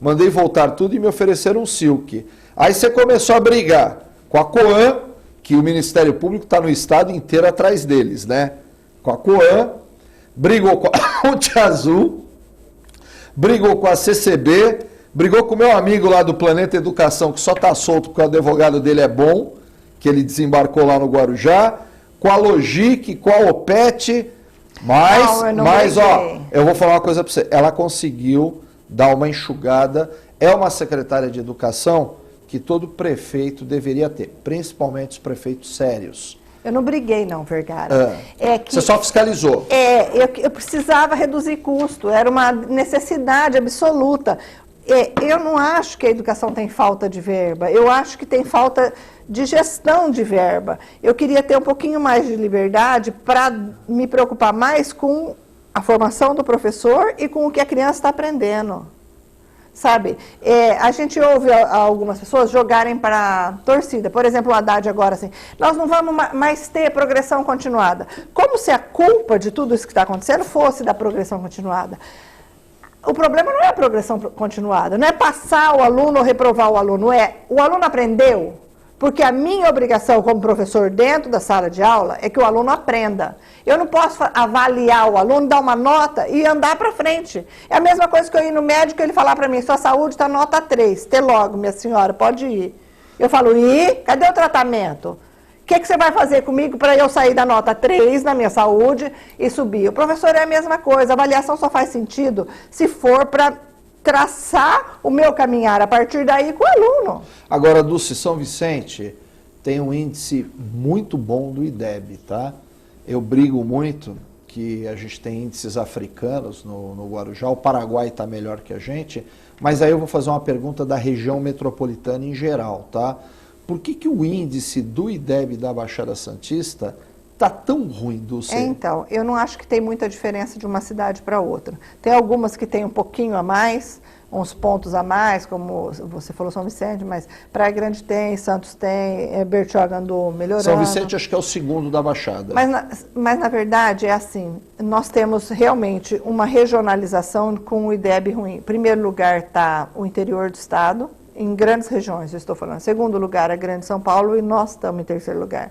Mandei voltar tudo e me ofereceram um silk. Aí você começou a brigar com a Coam, que o Ministério Público está no estado inteiro atrás deles, né? Com a Coam, brigou com a Tia Azul, brigou com a CCB, brigou com o meu amigo lá do Planeta Educação, que só está solto porque o advogado dele é bom, que ele desembarcou lá no Guarujá, com a Logic, com a Opet, mas ó, eu vou falar uma coisa para você, ela conseguiu dar uma enxugada, é uma secretária de educação que todo prefeito deveria ter, principalmente os prefeitos sérios. Eu não briguei não, Vergara. Você só fiscalizou. Eu precisava reduzir custo, era uma necessidade absoluta. Eu não acho que a educação tem falta de verba, eu acho que tem falta de gestão de verba. Eu queria ter um pouquinho mais de liberdade para me preocupar mais com a formação do professor e com o que a criança está aprendendo. Sabe, a gente ouve algumas pessoas jogarem para a torcida, por exemplo, o Haddad agora assim, nós não vamos mais ter progressão continuada. Como se a culpa de tudo isso que está acontecendo fosse da progressão continuada. O problema não é a progressão continuada, não é passar o aluno ou reprovar o aluno aprendeu. Porque a minha obrigação como professor dentro da sala de aula é que o aluno aprenda. Eu não posso avaliar o aluno, dar uma nota e andar para frente. É a mesma coisa que eu ir no médico e ele falar para mim, sua saúde está nota 3, até logo, minha senhora, pode ir. Eu falo, cadê o tratamento? O que você vai fazer comigo para eu sair da nota 3 na minha saúde e subir? O professor é a mesma coisa, a avaliação só faz sentido se for para traçar o meu caminhar a partir daí com o aluno. Agora, Dulce, São Vicente tem um índice muito bom do IDEB, tá? Eu brigo muito que a gente tem índices africanos no Guarujá, o Paraguai está melhor que a gente, mas aí eu vou fazer uma pergunta da região metropolitana em geral, tá? Por que o índice do IDEB da Baixada Santista está tão ruim, Dulce? Então, eu não acho que tem muita diferença de uma cidade para outra. Tem algumas que tem um pouquinho a mais, uns pontos a mais, como você falou São Vicente, mas Praia Grande tem, Santos tem, Bertioga andou melhorando. São Vicente acho que é o segundo da Baixada. Mas na verdade é assim, nós temos realmente uma regionalização com o IDEB ruim. Em primeiro lugar está o interior do estado, em grandes regiões, eu estou falando. Em segundo lugar, a Grande São Paulo e nós estamos em terceiro lugar.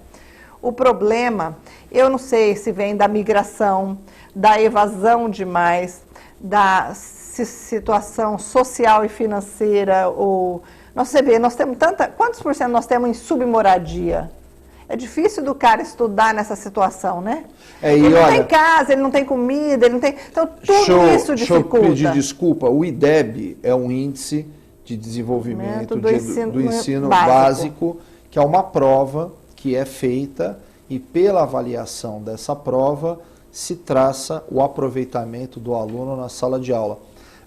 O problema, eu não sei se vem da migração, da evasão demais, da situação social e financeira, ou... Você vê, nós temos quantos por cento nós temos em submoradia? É difícil do cara estudar nessa situação, né? Ele não tem casa, ele não tem comida, ele não tem... Então, tudo isso dificulta. Deixa eu pedir desculpa, o IDEB é um índice de desenvolvimento do ensino básico, que é uma prova que é feita e pela avaliação dessa prova se traça o aproveitamento do aluno na sala de aula.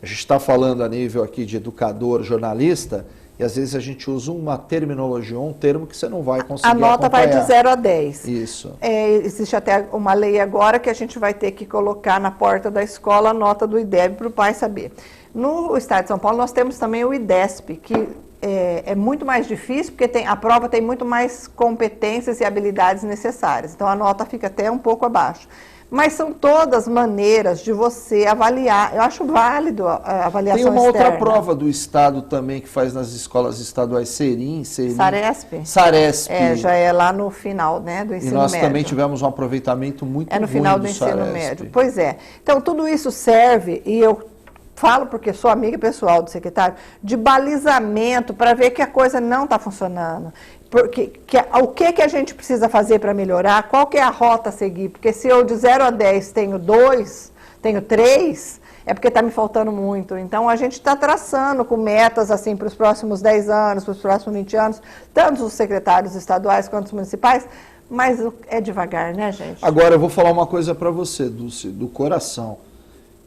A gente está falando a nível aqui de educador, jornalista, e às vezes a gente usa uma terminologia, um termo que você não vai conseguir acompanhar. A nota vai de 0 a 10. Isso. Existe até uma lei agora que a gente vai ter que colocar na porta da escola a nota do IDEB para o pai saber. No estado de São Paulo nós temos também o IDESP, que é muito mais difícil, porque a prova tem muito mais competências e habilidades necessárias. Então a nota fica até um pouco abaixo. Mas são todas maneiras de você avaliar. Eu acho válido a avaliação externa. Tem uma outra prova do Estado também que faz nas escolas estaduais, Saresp. Saresp. Já é lá no final, né, do ensino médio. E nós também tivemos um aproveitamento muito ruim no final do ensino médio. Pois é. Então, tudo isso serve, e eu falo porque sou amiga pessoal do secretário, de balizamento para ver que a coisa não está funcionando. O que a gente precisa fazer para melhorar, qual que é a rota a seguir, porque se eu de 0 a 10 tenho 2, tenho 3, é porque está me faltando muito. Então a gente está traçando com metas assim para os próximos 10 anos, para os próximos 20 anos, tanto os secretários estaduais quanto os municipais, mas é devagar, né, gente? Agora eu vou falar uma coisa para você, Dulce, do coração.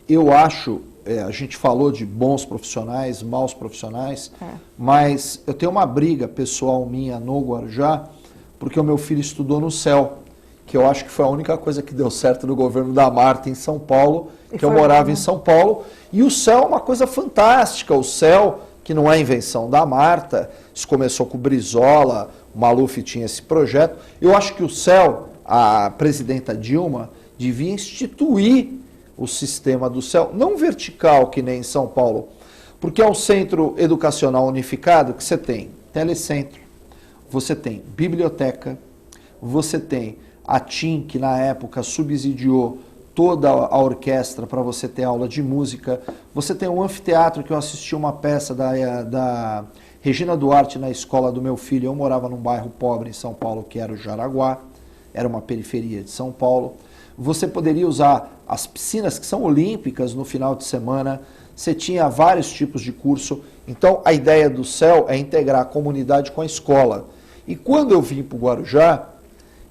Eu acho... a gente falou de bons profissionais, maus profissionais, mas eu tenho uma briga pessoal minha no Guarujá, porque o meu filho estudou no CEL, que eu acho que foi a única coisa que deu certo no governo da Marta em São Paulo, que eu morava em São Paulo, e o CEL é uma coisa fantástica, o CEL, que não é invenção da Marta, isso começou com o Brizola, o Maluf tinha esse projeto. Eu acho que o CEL, a presidenta Dilma, devia instituir o sistema do CEL, não vertical, que nem em São Paulo, porque é um centro educacional unificado que você tem telecentro, você tem biblioteca, você tem a TIM, que na época subsidiou toda a orquestra para você ter aula de música, você tem um anfiteatro, que eu assisti uma peça da Regina Duarte na escola do meu filho. Eu morava num bairro pobre em São Paulo, que era o Jaraguá, era uma periferia de São Paulo. Você poderia usar as piscinas, que são olímpicas, no final de semana. Você tinha vários tipos de curso. Então, a ideia do CEL é integrar a comunidade com a escola. E quando eu vim para o Guarujá,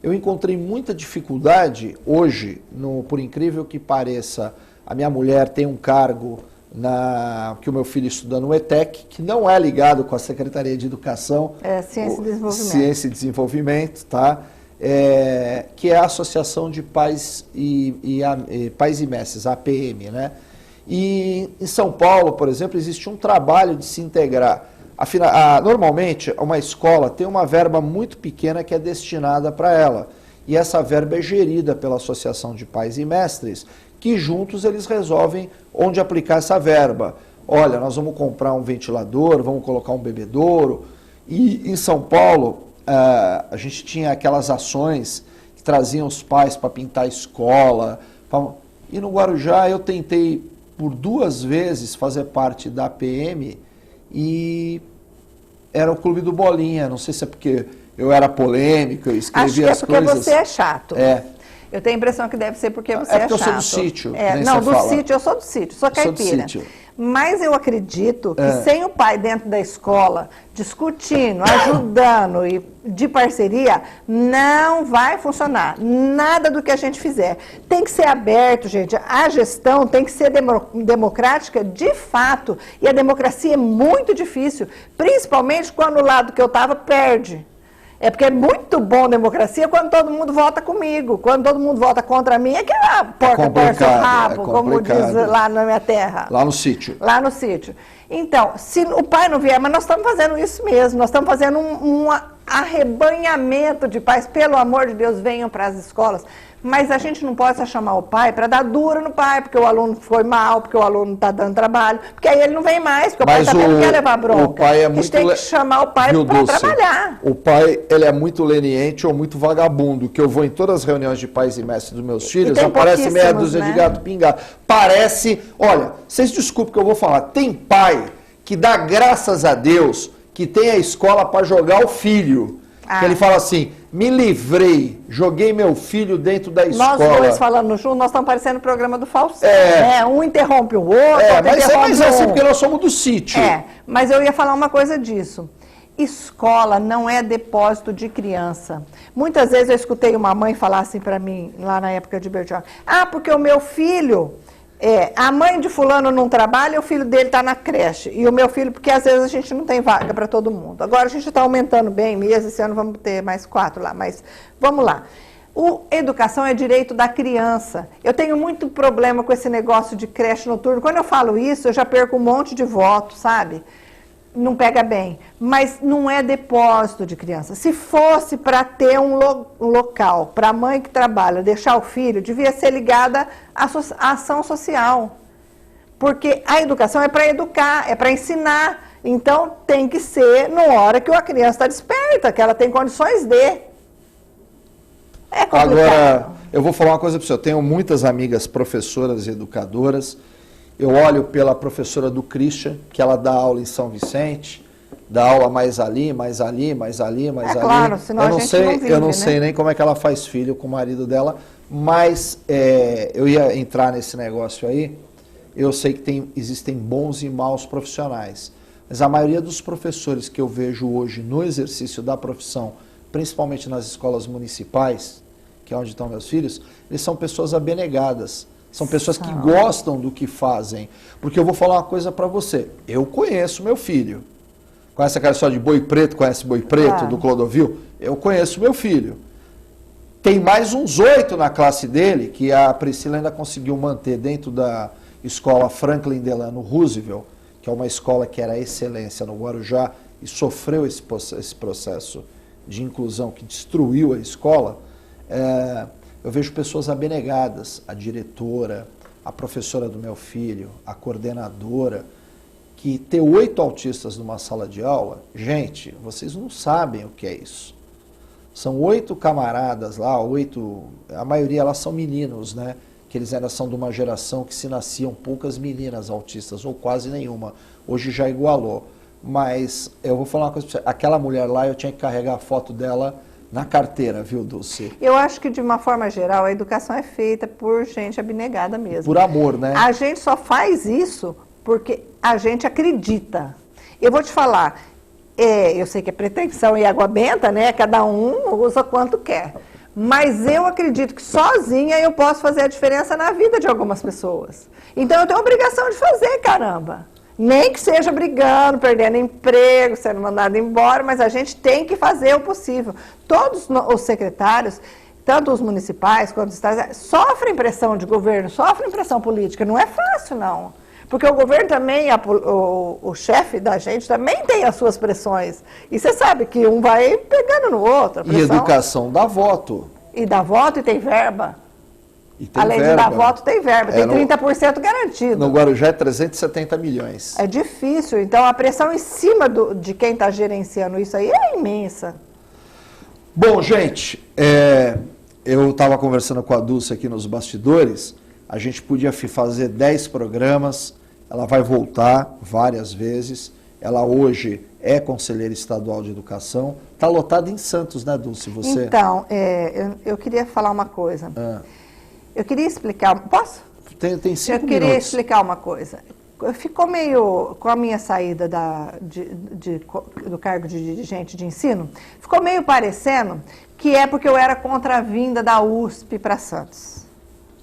eu encontrei muita dificuldade hoje, por incrível que pareça. A minha mulher tem um cargo que o meu filho estuda no ETEC, que não é ligado com a Secretaria de Educação. É Ciência e Desenvolvimento. Ciência e Desenvolvimento, tá? Que é a Associação de Pais Pais e Mestres, a APM, né? E em São Paulo, por exemplo, existe um trabalho de se integrar. Normalmente, uma escola tem uma verba muito pequena que é destinada para ela. E essa verba é gerida pela Associação de Pais e Mestres, que juntos eles resolvem onde aplicar essa verba. Olha, nós vamos comprar um ventilador, vamos colocar um bebedouro. E em São Paulo, a gente tinha aquelas ações que traziam os pais para pintar a escola. E no Guarujá eu tentei por 2 vezes fazer parte da APM e era o Clube do Bolinha. Não sei se é porque eu era polêmico, eu escrevia as coisas. Acho que é porque você é chato. É. Eu tenho a impressão que deve ser porque você é chato. É porque eu sou do sítio. Não, do sítio, eu sou do sítio, sou caipira. Mas eu acredito que sem o pai dentro da escola, discutindo, ajudando e de parceria, não vai funcionar. Nada do que a gente fizer. Tem que ser aberto, gente. A gestão tem que ser democrática de fato. E a democracia é muito difícil, principalmente quando o lado que eu estava perde. É porque é muito bom democracia quando todo mundo vota comigo. Quando todo mundo vota contra mim, é que a porca torce o rabo, como diz lá na minha terra. Lá no sítio. Lá no sítio. Então, se o pai não vier, mas nós estamos fazendo isso mesmo, nós estamos fazendo um arrebanhamento de pais. Pelo amor de Deus, venham para as escolas. Mas a gente não pode só chamar o pai para dar dura no pai, porque o aluno foi mal, porque o aluno está dando trabalho, porque aí ele não vem mais, porque o pai também não quer levar bronca. O pai é muito... A gente tem que chamar o pai para trabalhar. O pai, ele é muito leniente ou muito vagabundo, que eu vou em todas as reuniões de pais e mestres dos meus filhos, aparece meia dúzia de gato pingado. Parece... Olha, vocês desculpem que eu vou falar, tem pai que dá graças a Deus que tem a escola para jogar o filho. Que ele fala assim, me livrei, joguei meu filho dentro da escola. Nós dois falando junto, nós estamos parecendo o programa do Faustão. Um interrompe o outro, mas é assim, porque nós somos do sítio. Mas eu ia falar uma coisa disso. Escola não é depósito de criança. Muitas vezes eu escutei uma mãe falar assim para mim, lá na época de Bertioga, porque o meu filho... a mãe de fulano não trabalha, o filho dele está na creche. E o meu filho, porque às vezes a gente não tem vaga para todo mundo. Agora a gente está aumentando bem mesmo, esse ano vamos ter mais 4 lá, mas vamos lá. Educação é direito da criança. Eu tenho muito problema com esse negócio de creche noturno. Quando eu falo isso, eu já perco um monte de votos, sabe? Não pega bem, mas não é depósito de criança. Se fosse para ter um local para a mãe que trabalha deixar o filho, devia ser ligada à ação social. Porque a educação é para educar, é para ensinar. Então tem que ser na hora que a criança está desperta, que ela tem condições de. É complicado. Agora, eu vou falar uma coisa para você. Eu tenho muitas amigas professoras e educadoras. Eu olho pela professora do Christian, que ela dá aula em São Vicente, dá aula mais ali, mais ali, mais ali, mais ali. Claro, senão a gente não vive, eu não sei nem como é que ela faz filho com o marido dela, mas eu ia entrar nesse negócio aí. Eu sei que existem bons e maus profissionais, mas a maioria dos professores que eu vejo hoje no exercício da profissão, principalmente nas escolas municipais, que é onde estão meus filhos, eles são pessoas abnegadas. São pessoas que gostam do que fazem. Porque eu vou falar uma coisa para você. Eu conheço meu filho. Conhece aquela história de Boi Preto? Conhece Boi Preto, do Clodovil? Eu conheço meu filho. Tem mais uns 8 na classe dele, que a Priscila ainda conseguiu manter dentro da escola Franklin Delano Roosevelt, que é uma escola que era excelência no Guarujá, e sofreu esse processo de inclusão que destruiu a escola, eu vejo pessoas abnegadas, a diretora, a professora do meu filho, a coordenadora, que ter 8 autistas numa sala de aula, gente, vocês não sabem o que é isso. São 8 camaradas lá, 8, a maioria elas são meninos, né? Que eles ainda são de uma geração que se nasciam poucas meninas autistas, ou quase nenhuma. Hoje já igualou. Mas eu vou falar uma coisa pra você, aquela mulher lá, eu tinha que carregar a foto dela na carteira, viu, Dulce? Eu acho que, de uma forma geral, a educação é feita por gente abnegada mesmo. Por amor, né? A gente só faz isso porque a gente acredita. Eu vou te falar, eu sei que é pretensão e água benta, né? Cada um usa quanto quer. Mas eu acredito que sozinha eu posso fazer a diferença na vida de algumas pessoas. Então eu tenho a obrigação de fazer, caramba. Nem que seja brigando, perdendo emprego, sendo mandado embora, mas a gente tem que fazer o possível. Todos os secretários, tanto os municipais quanto os estaduais, sofrem pressão de governo, sofrem pressão política. Não é fácil, não. Porque o governo também, o chefe da gente também tem as suas pressões. E você sabe que um vai pegando no outro. E educação dá voto. E dá voto e tem verba. E tem Além verba. de dar voto, tem verba. Tem 30% garantido. No Guarujá é 370 milhões. É difícil. Então, a pressão em cima de quem está gerenciando isso aí é imensa. Bom, gente, eu estava conversando com a Dulce aqui nos bastidores. A gente podia fazer 10 programas. Ela vai voltar várias vezes. Ela hoje é conselheira estadual de educação. Está lotada em Santos, né, Dulce? Você... Então, eu queria falar uma coisa. Eu queria explicar... Posso? Tem 5 minutos. Eu queria explicar uma coisa. Ficou meio, com a minha saída do cargo de dirigente de ensino, ficou meio parecendo que é porque eu era contra a vinda da USP para Santos.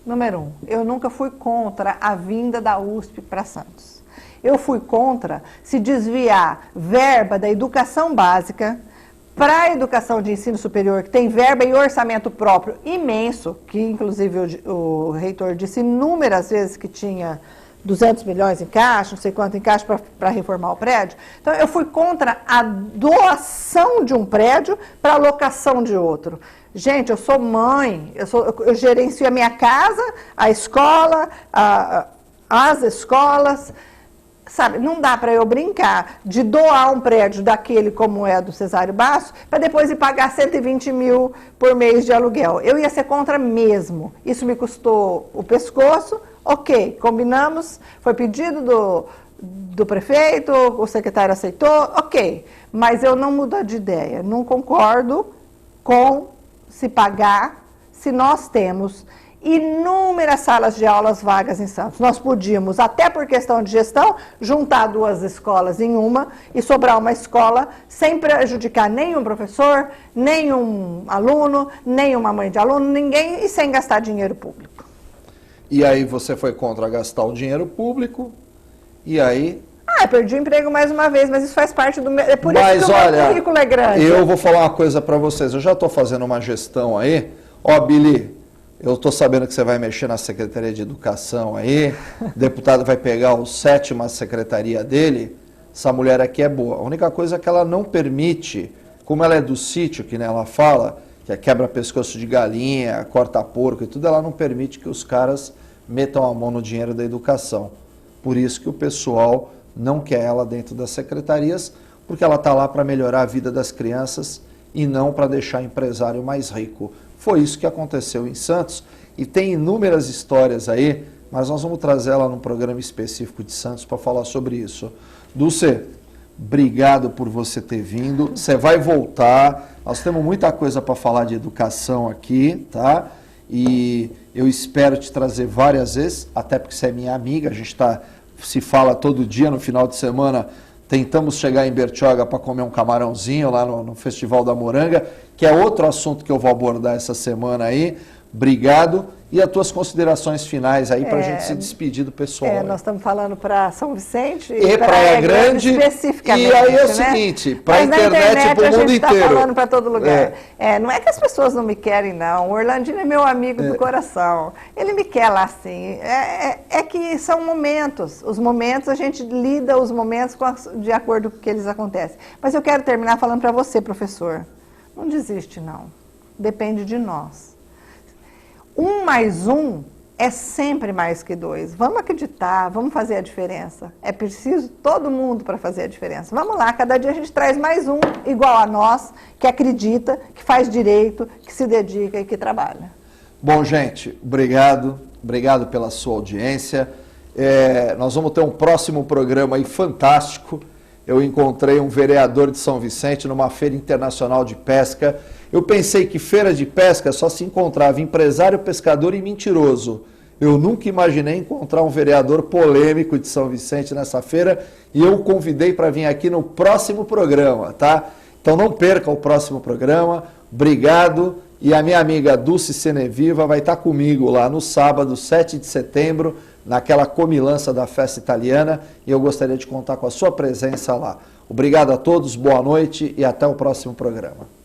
Número 1, eu nunca fui contra a vinda da USP para Santos. Eu fui contra se desviar verba da educação básica para a educação de ensino superior, que tem verba e orçamento próprio imenso, que inclusive o reitor disse inúmeras vezes que tinha 200 milhões em caixa, não sei quanto em caixa para reformar o prédio. Então, eu fui contra a doação de um prédio para a locação de outro. Gente, eu sou mãe, eu gerencio a minha casa, a escola, as escolas, sabe? Não dá para eu brincar de doar um prédio daquele como é do Cesário Basso, para depois ir pagar 120 mil por mês de aluguel. Eu ia ser contra mesmo. Isso me custou o pescoço. Ok, combinamos, foi pedido do prefeito, o secretário aceitou, ok. Mas eu não mudo de ideia, não concordo com se pagar, se nós temos inúmeras salas de aulas vagas em Santos. Nós podíamos, até por questão de gestão, juntar 2 escolas em uma e sobrar uma escola sem prejudicar nenhum professor, nenhum aluno, nenhuma mãe de aluno, ninguém, e sem gastar dinheiro público. E aí você foi contra gastar o dinheiro público, e aí... perdi o emprego mais uma vez, mas isso faz parte do meu... É por mas isso que o meu currículo é grande. Eu vou falar uma coisa para vocês, eu já estou fazendo uma gestão aí. Billy, eu estou sabendo que você vai mexer na Secretaria de Educação aí, o deputado vai pegar o 7ª secretaria dele, essa mulher aqui é boa. A única coisa é que ela não permite, como ela é do sítio, que né, ela fala, que é quebra pescoço de galinha, corta porco e tudo, ela não permite que os caras metam a mão no dinheiro da educação. Por isso que o pessoal não quer ela dentro das secretarias, porque ela está lá para melhorar a vida das crianças e não para deixar o empresário mais rico. Foi isso que aconteceu em Santos e tem inúmeras histórias aí, mas nós vamos trazer ela num programa específico de Santos para falar sobre isso. Dulce, obrigado por você ter vindo, você vai voltar, nós temos muita coisa para falar de educação aqui, tá? E eu espero te trazer várias vezes, até porque você é minha amiga, a gente se fala todo dia, no final de semana tentamos chegar em Bertioga para comer um camarãozinho lá no Festival da Moranga, que é outro assunto que eu vou abordar essa semana aí. Obrigado. E as tuas considerações finais aí para a gente se despedir do pessoal. Nós estamos falando para São Vicente e Praia Grande especificamente. E aí é o né? seguinte, para a internet para o mundo inteiro. A gente está falando para todo lugar. Não é que as pessoas não me querem, não. O Orlandino é meu amigo do coração. Ele me quer lá, sim. É que são momentos. Os momentos, a gente lida os momentos de acordo com o que eles acontecem. Mas eu quero terminar falando para você, professor. Não desiste, não. Depende de nós. 1 mais 1 é sempre mais que 2. Vamos acreditar, vamos fazer a diferença. É preciso todo mundo para fazer a diferença. Vamos lá, cada dia a gente traz mais um igual a nós, que acredita, que faz direito, que se dedica e que trabalha. Bom, gente, obrigado pela sua audiência. Nós vamos ter um próximo programa aí fantástico. Eu encontrei um vereador de São Vicente numa feira internacional de pesca. Eu pensei que feira de pesca só se encontrava empresário, pescador e mentiroso. Eu nunca imaginei encontrar um vereador polêmico de São Vicente nessa feira e eu o convidei para vir aqui no próximo programa, tá? Então não perca o próximo programa. Obrigado. E a minha amiga Dulce Seneviva vai estar comigo lá no sábado, 7 de setembro, naquela comilança da festa italiana, e eu gostaria de contar com a sua presença lá. Obrigado a todos, boa noite e até o próximo programa.